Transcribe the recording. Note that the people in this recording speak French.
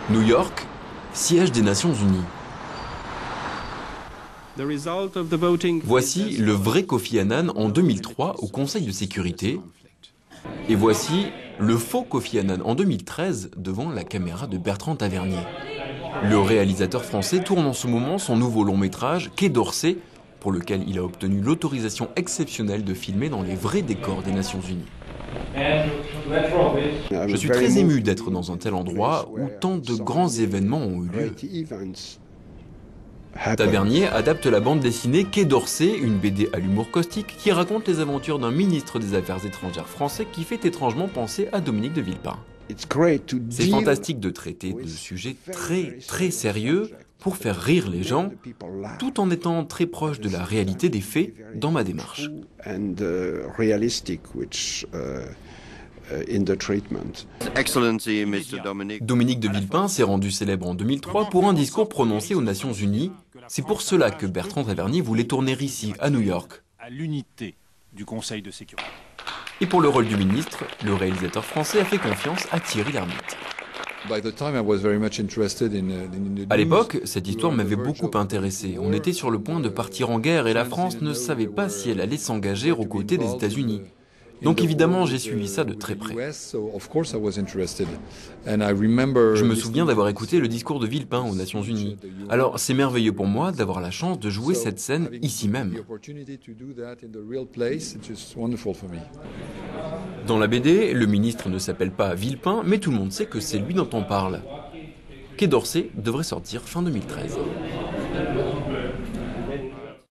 New York, siège des Nations Unies. Voici le vrai Kofi Annan en 2003 au Conseil de sécurité. Et voici le faux Kofi Annan en 2013 devant la caméra de Bertrand Tavernier. Le réalisateur français tourne en ce moment son nouveau long métrage Quai d'Orsay, pour lequel il a obtenu l'autorisation exceptionnelle de filmer dans les vrais décors des Nations Unies. Je suis très ému d'être dans un tel endroit où tant de grands événements ont eu lieu. Tavernier adapte la bande dessinée Quai d'Orsay, une BD à l'humour caustique qui raconte les aventures d'un ministre des Affaires étrangères français qui fait étrangement penser à Dominique de Villepin. C'est fantastique de traiter de sujets très sérieux pour faire rire les gens, tout en étant très proche de la réalité des faits dans ma démarche. Dominique de Villepin s'est rendu célèbre en 2003 pour un discours prononcé aux Nations Unies. C'est pour cela que Bertrand Tavernier voulait tourner ici, à New York. À l'unité du Conseil de sécurité. Et pour le rôle du ministre, le réalisateur français a fait confiance à Thierry Lhermitte. À l'époque, cette histoire m'avait beaucoup intéressé. On était sur le point de partir en guerre et la France ne savait pas si elle allait s'engager aux côtés des États-Unis. Donc évidemment, j'ai suivi ça de très près. Je me souviens d'avoir écouté le discours de Villepin aux Nations Unies. Alors c'est merveilleux pour moi d'avoir la chance de jouer cette scène ici même. Dans la BD, le ministre ne s'appelle pas Villepin, mais tout le monde sait que c'est lui dont on parle. Quai d'Orsay devrait sortir fin 2013.